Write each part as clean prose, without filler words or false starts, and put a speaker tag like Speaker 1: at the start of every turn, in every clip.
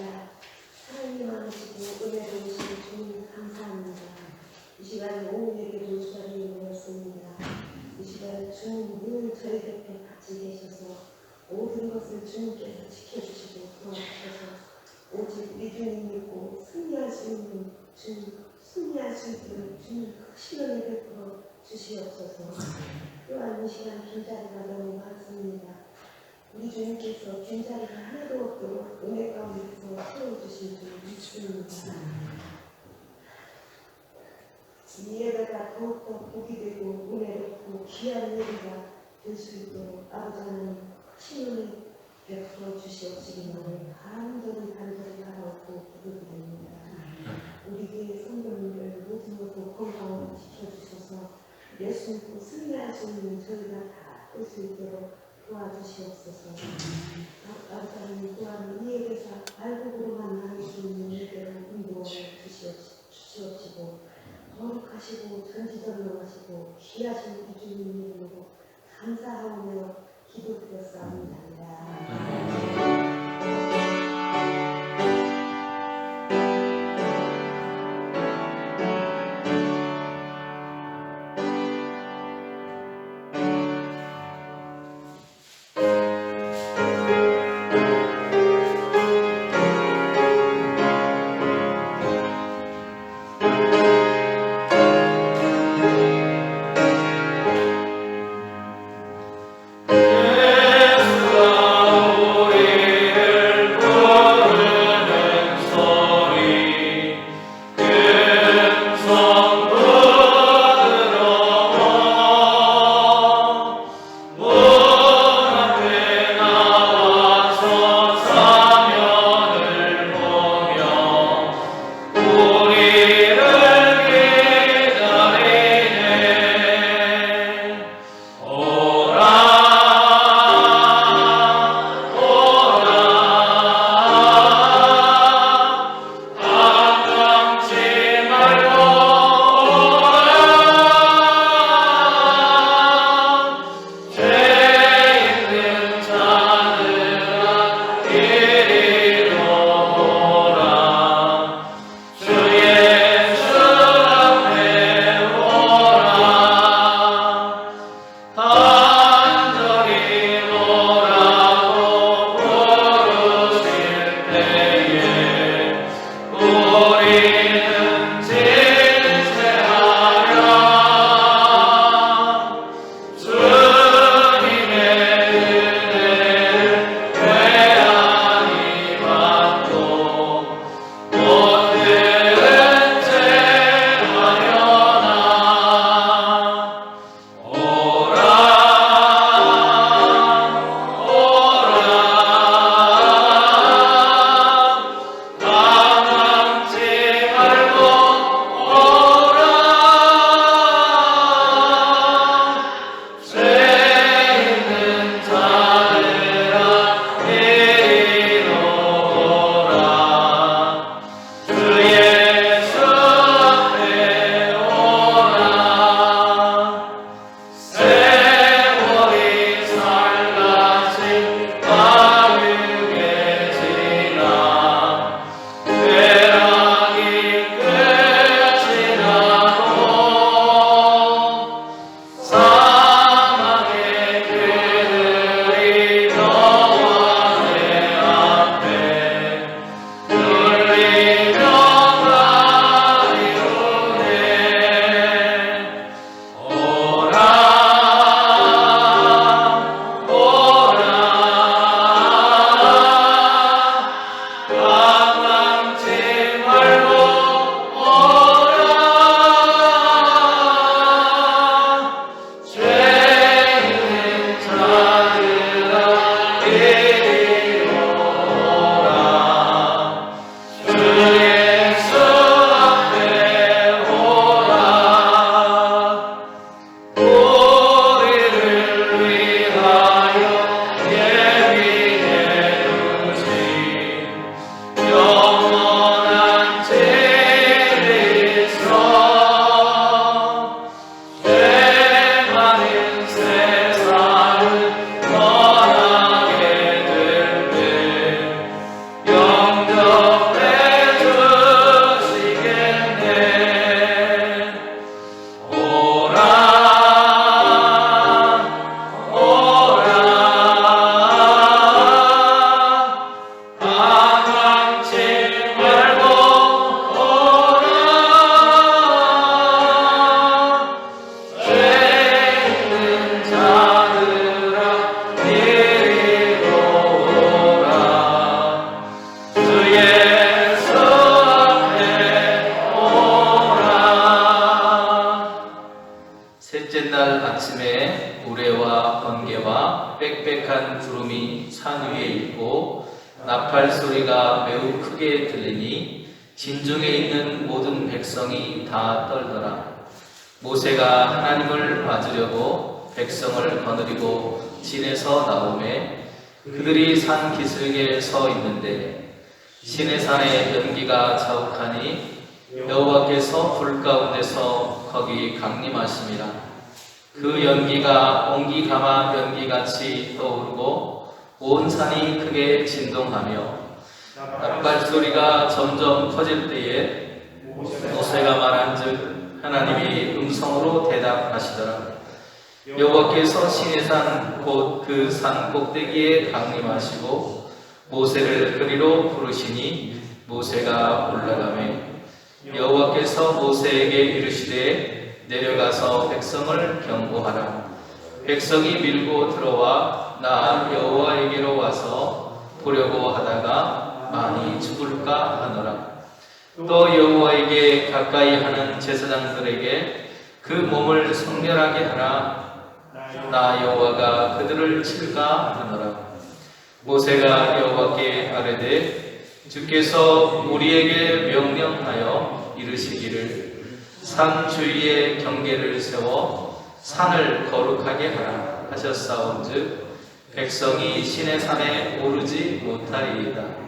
Speaker 1: 감사합니다. 하나님 많으시고 은혜로우신 주님 감사합니다. 이 시간 오늘에게도 이 자리에 모였습니다. 이 시간 주님 늘 저희 곁에 같이 계셔서 모든 것을 주님께서 지켜주시고 도와주셔서 오직 우리 주님 믿고 승리할 수 있는 주님, 승리할 수 있도록 주님 크시는 베풀어 주시옵소서. 또한 이 시간 빈자리가 너무 많습니다. 우리 주님께서 빈자리가 하나도 없도록 은혜 가운데서 채워주실 줄 믿습니다. 이 예배가 더욱더 복이 되고 은혜롭고 귀한 예배가 될 수 있도록 아버지 하나님 신을 베풀어 주시옵시기를 간절히 바라옵고 기도드립니다. 우리 교회 성도님들 모든 것도 건강을 지켜주셔서 예수 믿고 승리할 수 있는 저희가 다 할 수 있도록 도와주시옵소서. 아버지 하나님 또한 이 예배가 발복으로만 나올 수 있는 예배로 인도하여 주시옵시고 거룩하시고 전지전능하시고 귀하신 우리 주님 이름으로 감사하며 기도드렸사옵나이다.
Speaker 2: 매우 크게 들리니 진중에 있는 모든 백성이 다 떨더라. 모세가 하나님을 맞으려고 백성을 거느리고 진에서 나오매 그들이 산 기슭에 서 있는데 시내산의 연기가 자욱하니 여호와께서 불 가운데서 거기 강림하심이라. 그 연기가 온기가마 연기같이 떠오르고 온 산이 크게 진동하며 낯발소리가 점점 커질 때에 모세가 말한즉 하나님이 음성으로 대답하시더라. 여호와께서 시내산 곧 그 산 꼭대기에 강림하시고 모세를 그리로 부르시니 모세가 올라가매 여호와께서 모세에게 이르시되 내려가서 백성을 경고하라. 백성이 밀고 들어와 나 여호와에게로 와서 보려고 하다가 많이 죽을까 하노라. 또 여호와에게 가까이 하는 제사장들에게 그 몸을 성결하게 하라. 나 여호와가 그들을 칠까 하노라. 모세가 여호와께 아뢰되 주께서 우리에게 명령하여 이르시기를 산 주위에 경계를 세워 산을 거룩하게 하라 하셨사온즉 백성이 시내산에 오르지 못하리이다.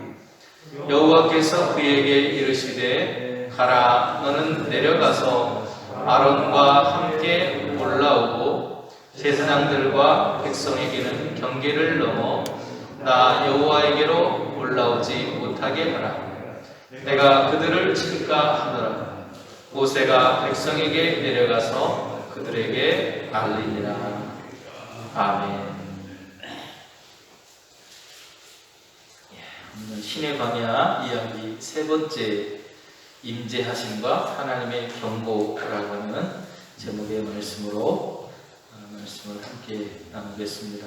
Speaker 2: 여호와께서 그에게 이르시되 가라. 너는 내려가서 아론과 함께 올라오고 제사장들과 백성에게는 경계를 넘어 나 여호와에게로 올라오지 못하게 하라. 내가 그들을 칠까 하노라. 모세가 백성에게 내려가서 그들에게 알리니라. 아멘. 오늘 신의 광야 이야기 세 번째, 임재하심과 하나님의 경고라고 하는 제목의 말씀을 함께 나누겠습니다.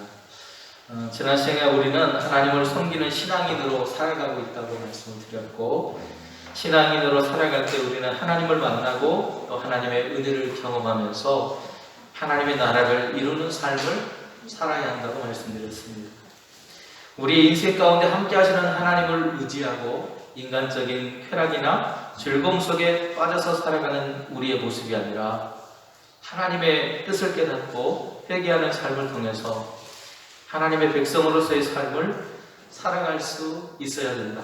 Speaker 2: 지난 시간에 우리는 하나님을 섬기는 신앙인으로 살아가고 있다고 말씀을 드렸고, 신앙인으로 살아갈 때 우리는 하나님을 만나고 또 하나님의 은혜를 경험하면서 하나님의 나라를 이루는 삶을 살아야 한다고 말씀드렸습니다. 우리 인생 가운데 함께 하시는 하나님을 의지하고 인간적인 쾌락이나 즐거움 속에 빠져서 살아가는 우리의 모습이 아니라 하나님의 뜻을 깨닫고 회개하는 삶을 통해서 하나님의 백성으로서의 삶을 살아갈 수 있어야 된다.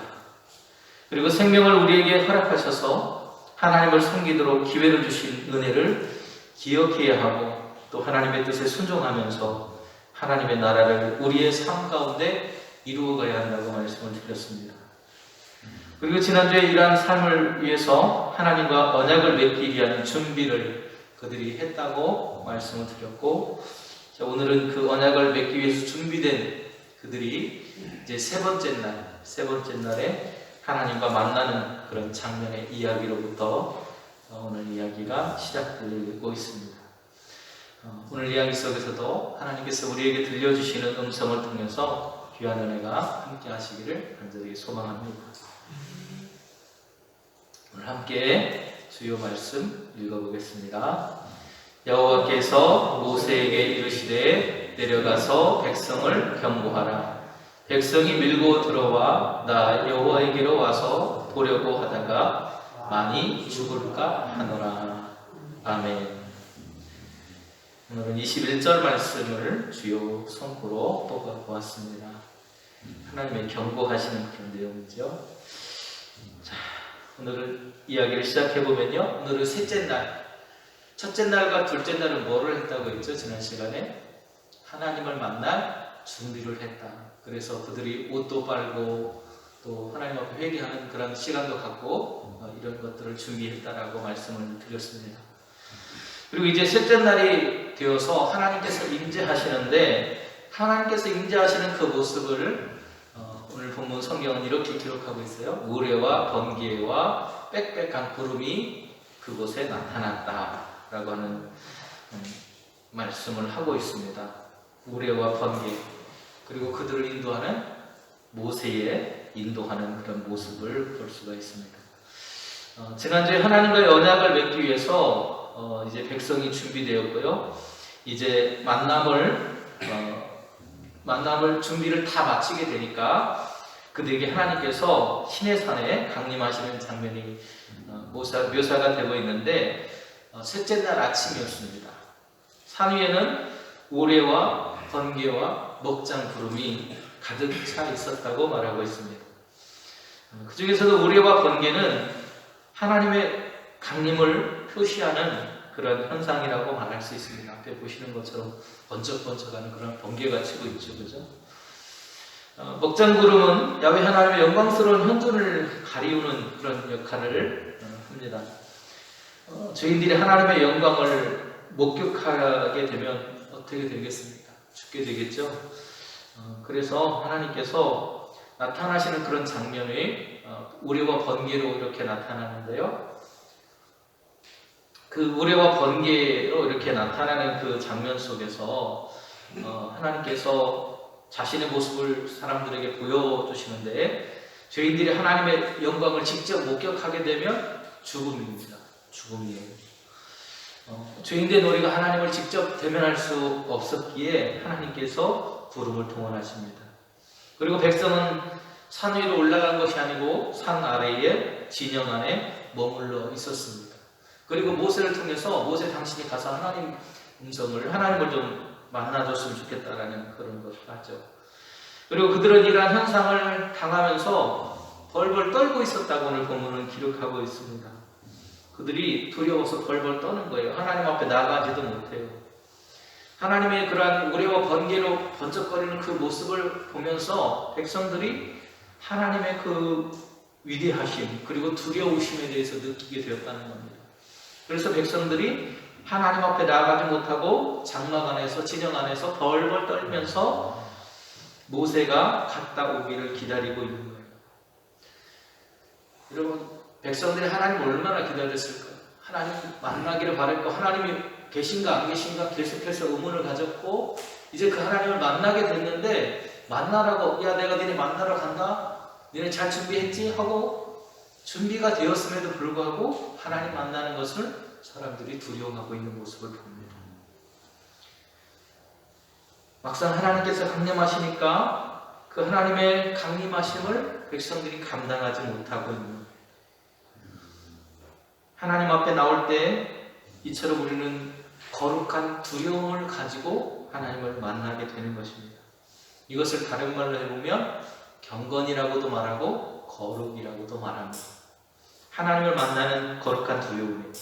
Speaker 2: 그리고 생명을 우리에게 허락하셔서 하나님을 섬기도록 기회를 주신 은혜를 기억해야 하고 또 하나님의 뜻에 순종하면서 하나님의 나라를 우리의 삶 가운데 이루어가야 한다고 말씀을 드렸습니다. 그리고 지난주에 이러한 삶을 위해서 하나님과 언약을 맺기 위한 준비를 그들이 했다고 말씀을 드렸고, 오늘은 그 언약을 맺기 위해서 준비된 그들이 이제 세 번째 날에 하나님과 만나는 그런 장면의 이야기로부터 오늘 이야기가 시작되고 있습니다. 오늘 이야기 속에서도 하나님께서 우리에게 들려주시는 음성을 통해서 귀한 은혜가 함께 하시기를 간절히 소망합니다. 오늘 함께 주요 말씀 읽어보겠습니다. 여호와께서 모세에게 이르시되 내려가서 백성을 경고하라. 백성이 밀고 들어와 나 여호와에게로 와서 보려고 하다가 많이 죽을까 하노라. 아멘. 오늘은 21절 말씀을 주요 성구로 뽑아보았습니다. 하나님의 경고하시는 그런 내용이죠. 자, 오늘 이야기를 시작해보면요, 오늘은 셋째 날, 첫째 날과 둘째 날은 뭐를 했다고 했죠? 지난 시간에 하나님을 만날 준비를 했다. 그래서 그들이 옷도 빨고 또 하나님 앞에 회개하는 그런 시간도 갖고 이런 것들을 준비했다라고 말씀을 드렸습니다. 그리고 이제 셋째 날이 되어서 하나님께서 임재하시는데, 하나님께서 임재하시는 그 모습을 오늘 본문 성경은 이렇게 기록하고 있어요. 모래와 번개와 빽빽한 구름이 그곳에 나타났다라고 하는 말씀을 하고 있습니다. 모래와 번개, 그리고 그들을 인도하는 모세의 인도하는 그런 모습을 볼 수가 있습니다. 지난주에 하나님과의 언약을 맺기 위해서 이제 백성이 준비되었고요. 이제 만남을 준비를 다 마치게 되니까 그들에게 하나님께서 시내산에 강림하시는 장면이 묘사가 되고 있는데 셋째 날 아침이었습니다. 산 위에는 우레와 번개와 먹장 구름이 가득 차 있었다고 말하고 있습니다. 그 중에서도 우레와 번개는 하나님의 강림을 표시하는 그런 현상이라고 말할 수 있습니다. 앞에 보시는 것처럼 번쩍번쩍하는 그런 번개가 치고 있죠, 그죠? 먹장구름은 야훼 하나님의 영광스러운 현존을 가리우는 그런 역할을 합니다. 죄인들이 하나님의 영광을 목격하게 되면 어떻게 되겠습니까? 죽게 되겠죠. 그래서 하나님께서 나타나시는 그런 장면이 우레와 번개로 이렇게 나타나는데요. 그 우레와 번개로 이렇게 나타나는 그 장면 속에서 하나님께서 자신의 모습을 사람들에게 보여주시는데, 죄인들이 하나님의 영광을 직접 목격하게 되면 죽음입니다. 죽음이에요. 죄인들의 노리가 하나님을 직접 대면할 수 없었기에 하나님께서 구름을 동원하십니다. 그리고 백성은 산 위로 올라간 것이 아니고 산 아래에 진영 안에 머물러 있었습니다. 그리고 모세를 통해서 모세 당신이 가서 하나님을 좀 만나줬으면 좋겠다라는 그런 것을 하죠. 그리고 그들은 이러한 현상을 당하면서 벌벌 떨고 있었다고 오늘 본문은 기록하고 있습니다. 그들이 두려워서 벌벌 떠는 거예요. 하나님 앞에 나가지도 못해요. 하나님의 그러한 우레와 번개로 번쩍거리는 그 모습을 보면서 백성들이 하나님의 그 위대하심 그리고 두려우심에 대해서 느끼게 되었다는 겁니다. 그래서 백성들이 하나님 앞에 나아가지 못하고 장막 안에서 진영 안에서 벌벌 떨면서 모세가 갔다 오기를 기다리고 있는 거예요. 여러분, 백성들이 하나님을 얼마나 기다렸을까요? 하나님 만나기를 바랬고 하나님이 계신가 안 계신가 계속해서 의문을 가졌고, 이제 그 하나님을 만나게 됐는데 만나라고, 야 내가 너네 만나러 간다, 너네 잘 준비했지? 하고 준비가 되었음에도 불구하고 하나님 만나는 것을 사람들이 두려워하고 있는 모습을 봅니다. 막상 하나님께서 강림하시니까 그 하나님의 강림하심을 백성들이 감당하지 못하고 있는 거예요. 하나님 앞에 나올 때 이처럼 우리는 거룩한 두려움을 가지고 하나님을 만나게 되는 것입니다. 이것을 다른 말로 해보면 경건이라고도 말하고 거룩이라고도 말합니다. 하나님을 만나는 거룩한 두려움이에요.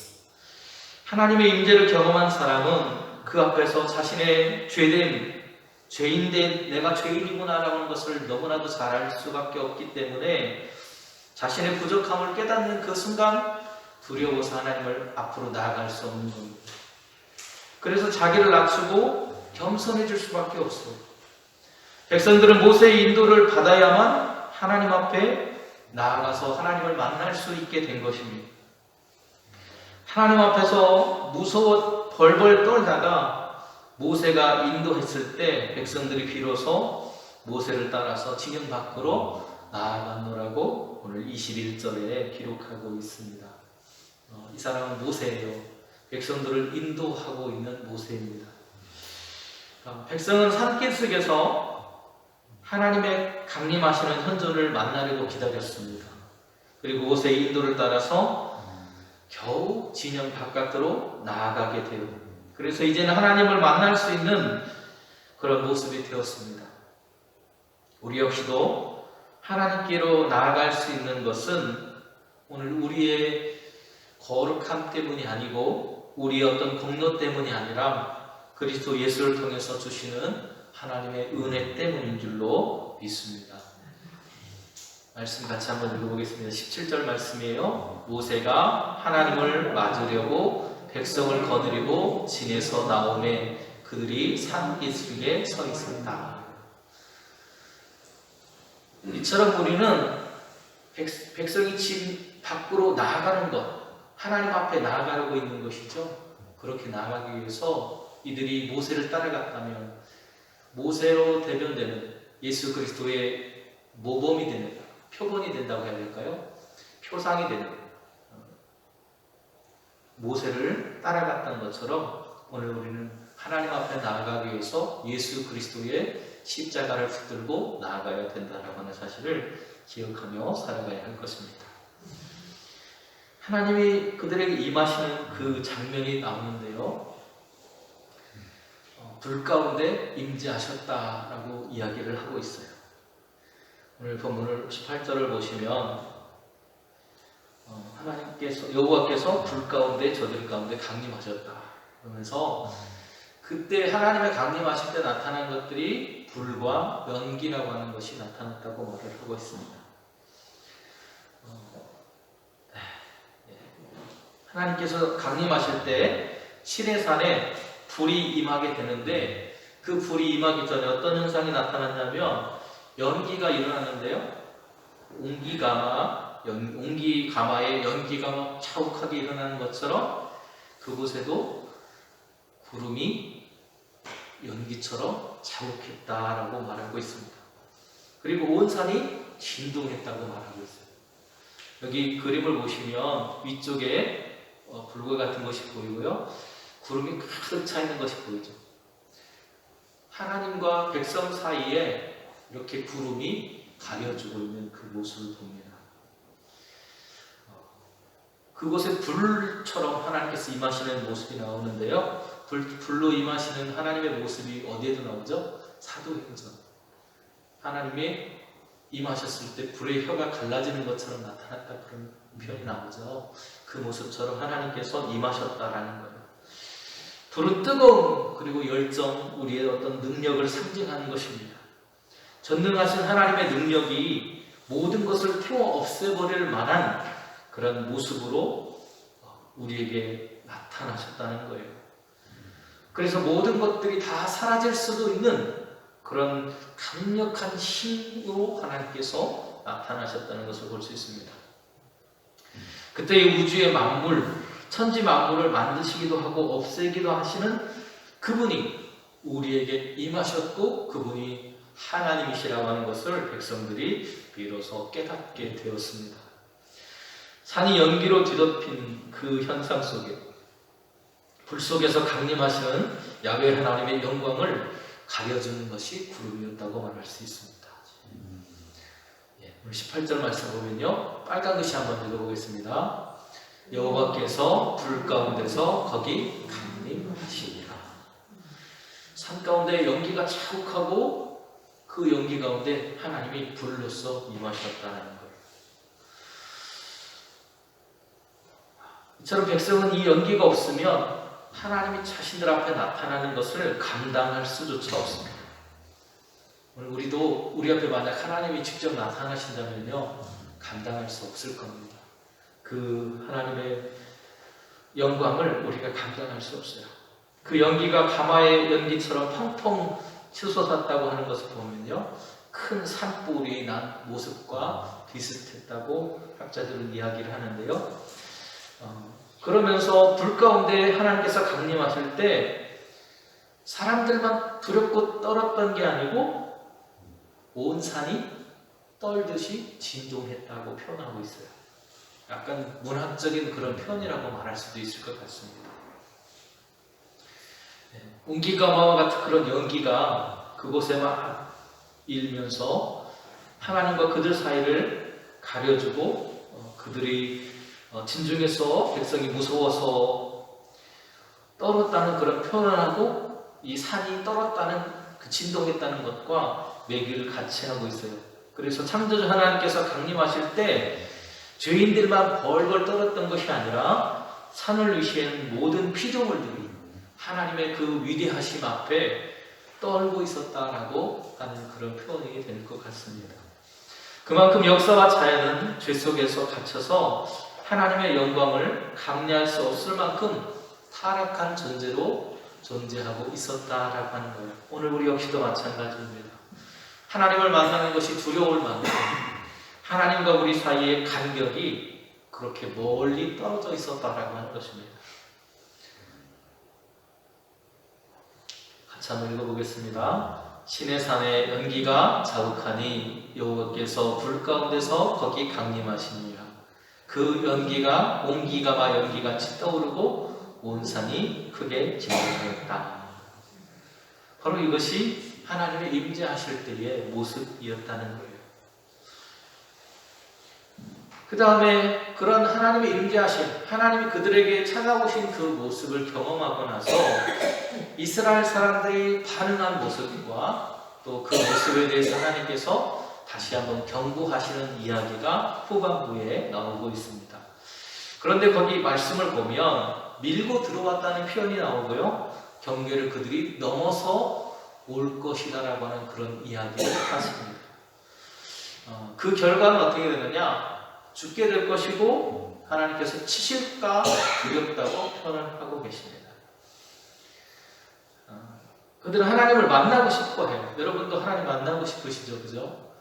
Speaker 2: 하나님의 임재를 경험한 사람은 그 앞에서 자신의 죄인된 내가 죄인이구나라는 것을 너무나도 잘 알 수밖에 없기 때문에 자신의 부족함을 깨닫는 그 순간 두려워서 하나님을 앞으로 나아갈 수 없는 겁니다. 그래서 자기를 낮추고 겸손해질 수밖에 없어요. 백성들은 모세의 인도를 받아야만 하나님 앞에 나아가서 하나님을 만날 수 있게 된 것입니다. 하나님 앞에서 무서워 벌벌 떨다가 모세가 인도했을 때 백성들이 비로소 모세를 따라서 진영 밖으로 나아갔노라고 오늘 21절에 기록하고 있습니다. 이 사람은 모세예요. 백성들을 인도하고 있는 모세입니다. 백성은 산길 속에서 하나님의 강림하시는 현존을 만나려고 기다렸습니다. 그리고 모세의 인도를 따라서 겨우 진영 바깥으로 나아가게 돼요. 그래서 이제는 하나님을 만날 수 있는 그런 모습이 되었습니다. 우리 역시도 하나님께로 나아갈 수 있는 것은 오늘 우리의 거룩함 때문이 아니고 우리의 어떤 공로 때문이 아니라 그리스도 예수를 통해서 주시는 하나님의 은혜 때문인 줄로 믿습니다. 말씀 같이 한번 읽어보겠습니다. 17절 말씀이에요. 모세가 하나님을 맞으려고 백성을 거느리고 진에서 나오매 그들이 산 이슬에 서 있었다. 이처럼 우리는 백성이 진 밖으로 나아가는 것, 하나님 앞에 나아가려고 있는 것이죠. 그렇게 나아가기 위해서 이들이 모세를 따라갔다면 모세로 대변되는 예수 그리스도의 모범이 되는, 표본이 된다고 해야 될까요? 표상이 되는 모세를 따라갔던 것처럼 오늘 우리는 하나님 앞에 나아가기 위해서 예수 그리스도의 십자가를 붙들고 나아가야 된다라고 하는 사실을 기억하며 살아가야 할 것입니다. 하나님이 그들에게 임하시는 그 장면이 나오는데요. 불 가운데 임재하셨다라고 이야기를 하고 있어요. 오늘 본문을 18절을 보시면 하나님께서 여호와께서 불 가운데 저들 가운데 강림하셨다 그러면서 그때 하나님의 강림하실 때 나타난 것들이 불과 연기라고 하는 것이 나타났다고 말을 하고 있습니다. 하나님께서 강림하실 때 시내산에 불이 임하게 되는데 그 불이 임하기 전에 어떤 현상이 나타났냐면 연기가 일어났는데요. 옹기가마에 연기가 막 차욱하게 일어나는 것처럼 그곳에도 구름이 연기처럼 자욱했다라고 말하고 있습니다. 그리고 온 산이 진동했다고 말하고 있어요. 여기 그림을 보시면 위쪽에 불과 같은 것이 보이고요. 구름이 가득 차 있는 것이 보이죠. 하나님과 백성 사이에 이렇게 구름이 가려주고 있는 그 모습을 봅니다. 그곳에 불처럼 하나님께서 임하시는 모습이 나오는데요. 불로 임하시는 하나님의 모습이 어디에도 나오죠? 사도행전. 하나님이 임하셨을 때 불의 혀가 갈라지는 것처럼 나타났다 그런 표현이 나오죠. 그 모습처럼 하나님께서 임하셨다라는 거예요. 불은 뜨거움 그리고 열정, 우리의 어떤 능력을 상징하는 것입니다. 전능하신 하나님의 능력이 모든 것을 태워 없애버릴 만한 그런 모습으로 우리에게 나타나셨다는 거예요. 그래서 모든 것들이 다 사라질 수도 있는 그런 강력한 힘으로 하나님께서 나타나셨다는 것을 볼 수 있습니다. 그때 이 우주의 만물, 천지 만물을 만드시기도 하고 없애기도 하시는 그분이 우리에게 임하셨고 그분이 하나님이시라고 하는 것을 백성들이 비로소 깨닫게 되었습니다. 산이 연기로 뒤덮인 그 현상 속에 불 속에서 강림하시는 야훼 하나님의 영광을 가려주는 것이 구름이었다고 말할 수 있습니다. 오늘 18절 말씀 보면요. 빨간 글씨 한번 읽어보겠습니다. 여호와께서 불 가운데서 거기 강림하시니라. 산 가운데 연기가 자욱하고 그 연기 가운데 하나님이 불로서 임하셨다는 거예요. 이처럼 백성은 이 연기가 없으면 하나님이 자신들 앞에 나타나는 것을 감당할 수조차 없습니다. 오늘 우리도 우리 앞에 만약 하나님이 직접 나타나신다면요 감당할 수 없을 겁니다. 그 하나님의 영광을 우리가 감당할 수 없어요. 그 연기가 가마의 연기처럼 펑펑 치솟았다고 하는 것을 보면요 큰 산불이 난 모습과 비슷했다고 학자들은 이야기를 하는데요. 그러면서 불 가운데 하나님께서 강림하실 때 사람들만 두렵고 떨었던 게 아니고 온 산이 떨듯이 진동했다고 표현하고 있어요. 약간 문학적인 그런 표현이라고 말할 수도 있을 것 같습니다. 옹기가마와 같은 그런 연기가 그곳에 막 일면서 하나님과 그들 사이를 가려주고 그들이 진중해서 백성이 무서워서 떨었다는 그런 표현을 하고 이 산이 떨었다는 그 진동했다는 것과 매기를 같이 하고 있어요. 그래서 창조주 하나님께서 강림하실 때 죄인들만 벌벌 떨었던 것이 아니라 산을 위시한 모든 피조물들이 하나님의 그 위대하심 앞에 떨고 있었다라고 하는 그런 표현이 될 것 같습니다. 그만큼 역사와 자연은 죄 속에서 갇혀서 하나님의 영광을 감내할 수 없을 만큼 타락한 존재로 존재하고 있었다라고 하는 거예요. 오늘 우리 역시도 마찬가지입니다. 하나님을 만나는 것이 두려울 만큼 하나님과 우리 사이의 간격이 그렇게 멀리 떨어져 있었다라고 하는 것입니다. 같이 한번 읽어보겠습니다. 시내산의 연기가 자욱하니 여호와께서 불 가운데서 거기 강림하시니라. 그 연기가 옹기가마 연기같이 떠오르고 온 산이 크게 진동하였다. 바로 이것이 하나님의 임재하실 때의 모습이었다는 거예요. 그 다음에 그런 하나님의 임재하심, 하나님이 그들에게 찾아오신 그 모습을 경험하고 나서 이스라엘 사람들이 반응한 모습과 또 그 모습에 대해서 하나님께서 다시 한번 경고하시는 이야기가 후반부에 나오고 있습니다. 그런데 거기 말씀을 보면 밀고 들어왔다는 표현이 나오고요, 경계를 그들이 넘어서 올 것이다라고 하는 그런 이야기를 하십니다. 그 결과는 어떻게 되느냐? 죽게 될 것이고 하나님께서 치실까 두렵다고 표현을 하고 계십니다. 그들은 하나님을 만나고 싶어 해요. 여러분도 하나님 만나고 싶으시죠? 그죠?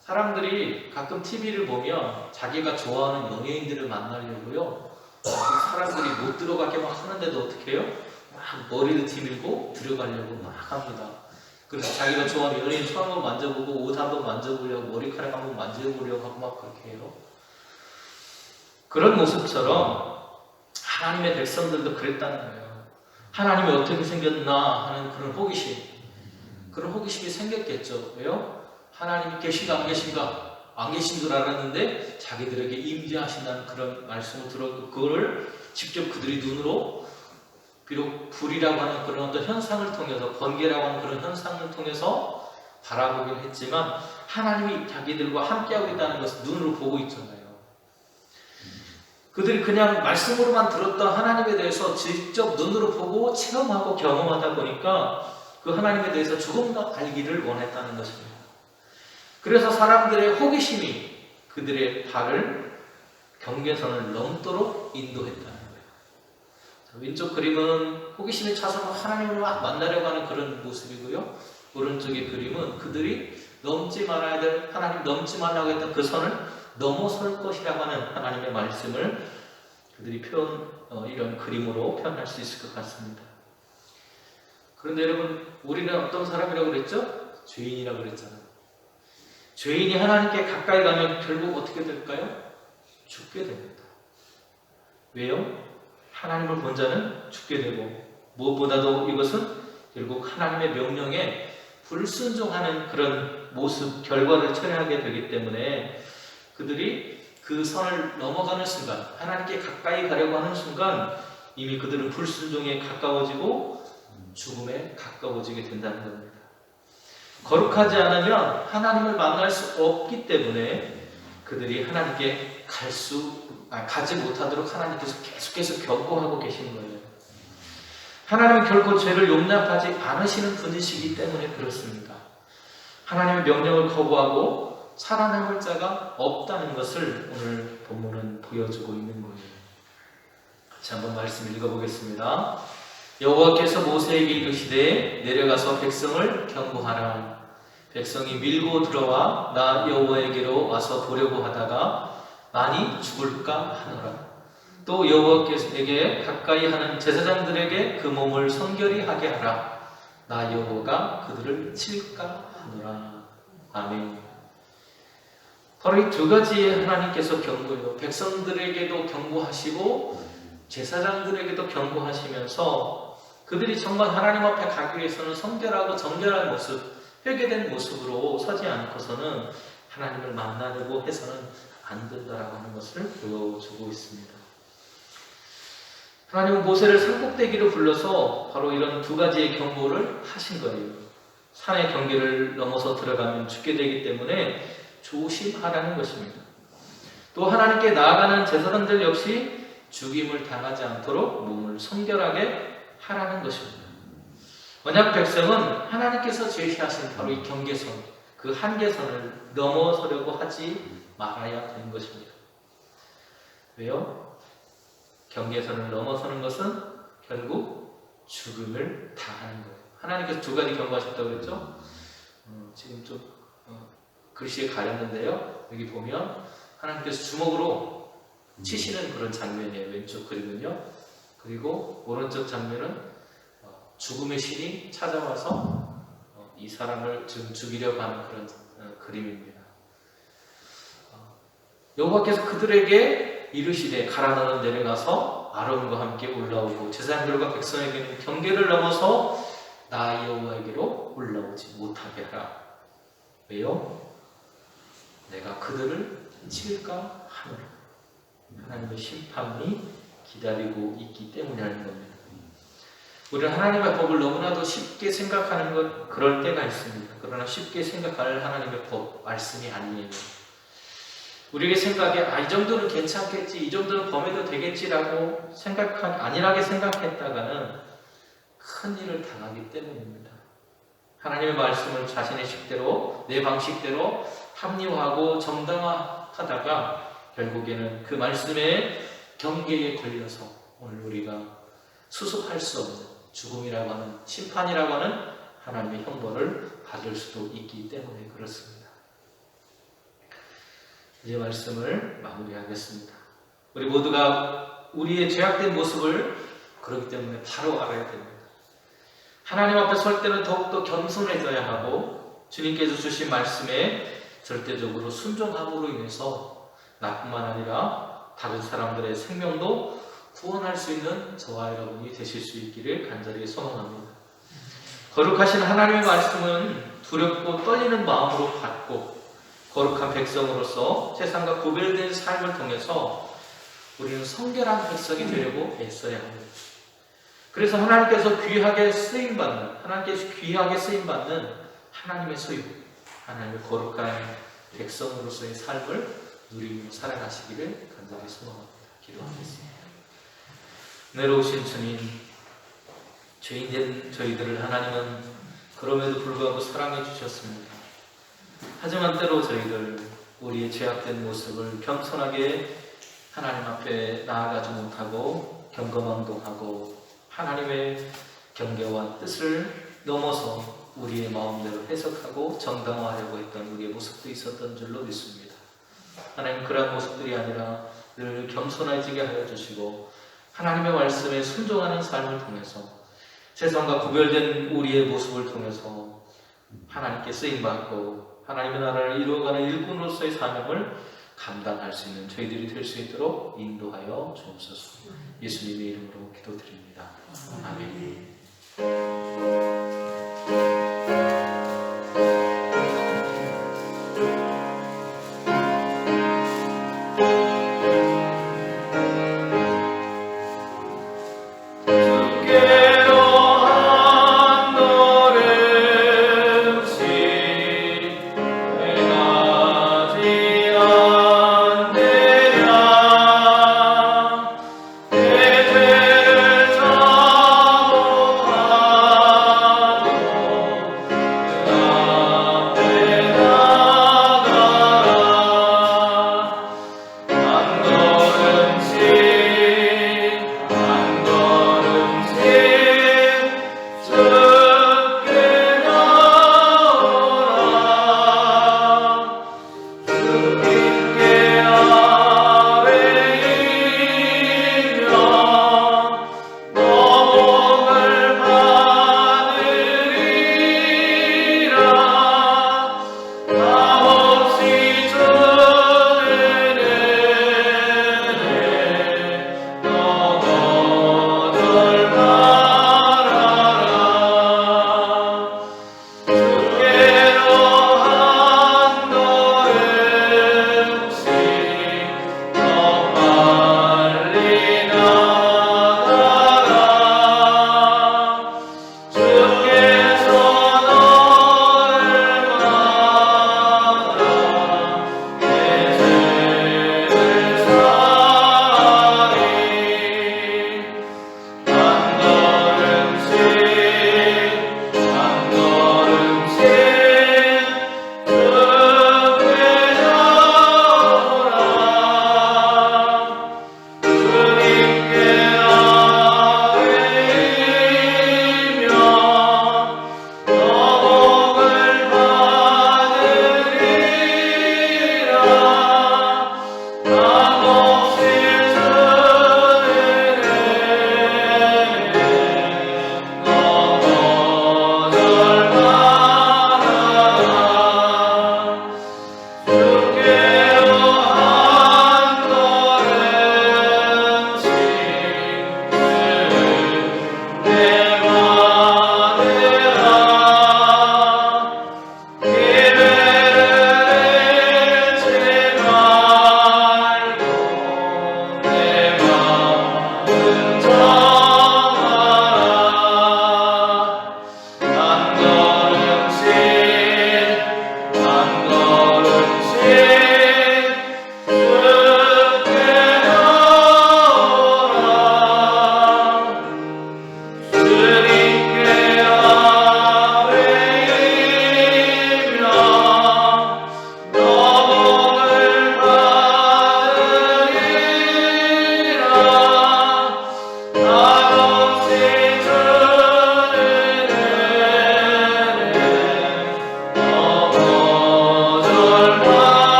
Speaker 2: 사람들이 가끔 TV를 보면 자기가 좋아하는 연예인들을 만나려고요, 사람들이 못 들어가게 막 하는데도 어떻게 해요? 막 머리를 뒤밀고 들어가려고 막 합니다. 그래서 자기가 좋아하는 연예인 처음 한번 만져보고 옷 한번 만져보려고 머리카락 한번 만져보려고 하고 막 그렇게 해요. 그런 모습처럼 하나님의 백성들도 그랬다는 거예요. 하나님이 어떻게 생겼나 하는 그런 호기심, 그런 호기심이 생겼겠죠. 왜요? 하나님이 계신가 안 계신가? 안 계신 줄 알았는데 자기들에게 임재하신다는 그런 말씀을 들었고, 그거를 직접 그들이 눈으로, 비록 불이라고 하는 그런 어떤 현상을 통해서, 번개라고 하는 그런 현상을 통해서 바라보긴 했지만 하나님이 자기들과 함께하고 있다는 것을 눈으로 보고 있잖아요. 그들이 그냥 말씀으로만 들었던 하나님에 대해서 직접 눈으로 보고 체험하고 경험하다 보니까 그 하나님에 대해서 조금 더 알기를 원했다는 것입니다. 그래서 사람들의 호기심이 그들의 발을 경계선을 넘도록 인도했다는 거예요. 왼쪽 그림은 호기심이 차서 하나님을 막 만나려고 하는 그런 모습이고요, 오른쪽의 그림은 그들이 넘지 말아야 될, 하나님 넘지 말라고 했던 그 선을 넘어설 것이라고 하는 하나님의 말씀을 그들이 이런 그림으로 표현할 수 있을 것 같습니다. 그런데 여러분, 우리는 어떤 사람이라고 그랬죠? 죄인이라고 그랬잖아요. 죄인이 하나님께 가까이 가면 결국 어떻게 될까요? 죽게 됩니다. 왜요? 하나님을 본 자는 죽게 되고, 무엇보다도 이것은 결국 하나님의 명령에 불순종하는 그런 모습, 결과를 초래하게 되기 때문에 그들이 그 선을 넘어가는 순간, 하나님께 가까이 가려고 하는 순간 이미 그들은 불순종에 가까워지고 죽음에 가까워지게 된다는 겁니다. 거룩하지 않으면 하나님을 만날 수 없기 때문에 그들이 하나님께 가지 못하도록 하나님께서 계속해서 경고하고 계시는 거예요. 하나님은 결코 죄를 용납하지 않으시는 분이시기 때문에 그렇습니다. 하나님의 명령을 거부하고 살아남을 자가 없다는 것을 오늘 본문은 보여주고 있는 거예요. 같이 한번 말씀 읽어보겠습니다. 여호와께서 모세에게 이르시되 내려가서 백성을 경고하라. 백성이 밀고 들어와 나 여호와에게로 와서 보려고 하다가 많이 죽을까 하노라. 또 여호와께서에게 가까이 하는 제사장들에게 그 몸을 성결히 하게 하라. 나 여호와가 그들을 칠까 하노라. 아멘. 바로 이 두 가지의 하나님께서 경고해요. 백성들에게도 경고하시고 제사장들에게도 경고하시면서 그들이 정말 하나님 앞에 가기 위해서는 성결하고 정결한 모습, 회개된 모습으로 서지 않고서는 하나님을 만나려고 해서는 안 된다라고 하는 것을 보여주고 있습니다. 하나님은 모세를 산꼭대기로 불러서 바로 이런 두 가지의 경고를 하신 거예요. 산의 경계를 넘어서 들어가면 죽게 되기 때문에 조심하라는 것입니다. 또 하나님께 나아가는 제사장들 역시 죽임을 당하지 않도록 몸을 성결하게 하라는 것입니다. 언약 백성은 하나님께서 제시하신 바로 이 경계선, 그 한계선을 넘어서려고 하지 말아야 되는 것입니다. 왜요? 경계선을 넘어서는 것은 결국 죽음을 당하는 거예요. 하나님께서 두 가지 경고하셨다고 그랬죠? 지금 좀 글씨에 가렸는데요. 여기 보면 하나님께서 주먹으로 치시는 그런 장면이에요. 왼쪽 그림은요. 그리고 오른쪽 장면은 죽음의 신이 찾아와서 이 사람을 지금 죽이려고 하는 그런 그림입니다. 여호와께서 그들에게 이르시되 가라 너는 내려가서 아론과 함께 올라오고 제사장들과 백성에게는 경계를 넘어서 나 여호와에게로 올라오지 못하게 하라. 왜요? 내가 그들을 칠까 하노라. 하나님의 심판이 기다리고 있기 때문이라는 겁니다. 우리는 하나님의 법을 너무나도 쉽게 생각하는 것, 그럴 때가 있습니다. 그러나 쉽게 생각할 하나님의 법, 말씀이 아니에요. 우리에게 생각에 이 정도는 괜찮겠지, 이 정도는 범해도 되겠지라고 안일하게 생각했다가는 큰 일을 당하기 때문입니다. 하나님의 말씀을 자신의 식대로, 내 방식대로 합리화하고 정당화하다가 결국에는 그 말씀의 경계에 걸려서 오늘 우리가 수습할 수 없는 죽음이라고 하는, 심판이라고 하는 하나님의 형벌을 받을 수도 있기 때문에 그렇습니다. 이제 말씀을 마무리하겠습니다. 우리 모두가 우리의 죄악된 모습을 그렇기 때문에 바로 알아야 됩니다. 하나님 앞에 설 때는 더욱더 겸손해져야 하고 주님께서 주신 말씀에 절대적으로 순종함으로 인해서 나뿐만 아니라 다른 사람들의 생명도 구원할 수 있는 저와 여러분이 되실 수 있기를 간절히 소망합니다. 거룩하신 하나님의 말씀은 두렵고 떨리는 마음으로 받고 거룩한 백성으로서 세상과 구별된 삶을 통해서 우리는 성결한 백성이 되려고 애써야 합니다. 그래서 하나님께서 귀하게 쓰임받는 하나님의 소유, 하나님의 거룩한 백성으로서의 삶을 누리며 살아가시기를 간절히 소망합니다. 기도하겠습니다. 은혜로우신 주님, 죄인된 저희들을 하나님은 그럼에도 불구하고 사랑해 주셨습니다. 하지만 때로 저희들 우리의 죄악된 모습을 겸손하게 하나님 앞에 나아가지 못하고 경거망동하고 하나님의 경계와 뜻을 넘어서 우리의 마음대로 해석하고 정당화하려고 했던 우리의 모습도 있었던 줄로 믿습니다. 하나님, 그러한 모습들이 아니라 늘 겸손해지게 하여 주시고 하나님의 말씀에 순종하는 삶을 통해서 세상과 구별된 우리의 모습을 통해서 하나님께 쓰임받고 하나님의 나라를 이루어가는 일꾼으로서의 사명을 감당할 수 있는 저희들이 될 수 있도록 인도하여 주옵소서. 예수님의 이름으로 기도드립니다. 아멘.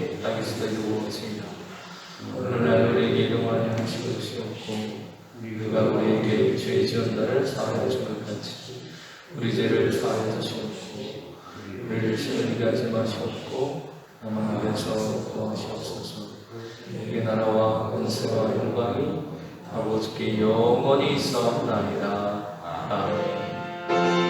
Speaker 2: 우리에게 땅에서도 이루어집니다. 오늘날 우리에게 일용할 양식을 주시옵고 우리가 우리에게 죄 지은 자를 사하여 준 것 같이 우리 죄를 사하여 주시옵고 우리를 시험하게 하지 마시옵고 다만 악에서 구하시옵소서. 이 나라와 권세와 영광이 아버지께 영원히 있사옵나이다. 아멘.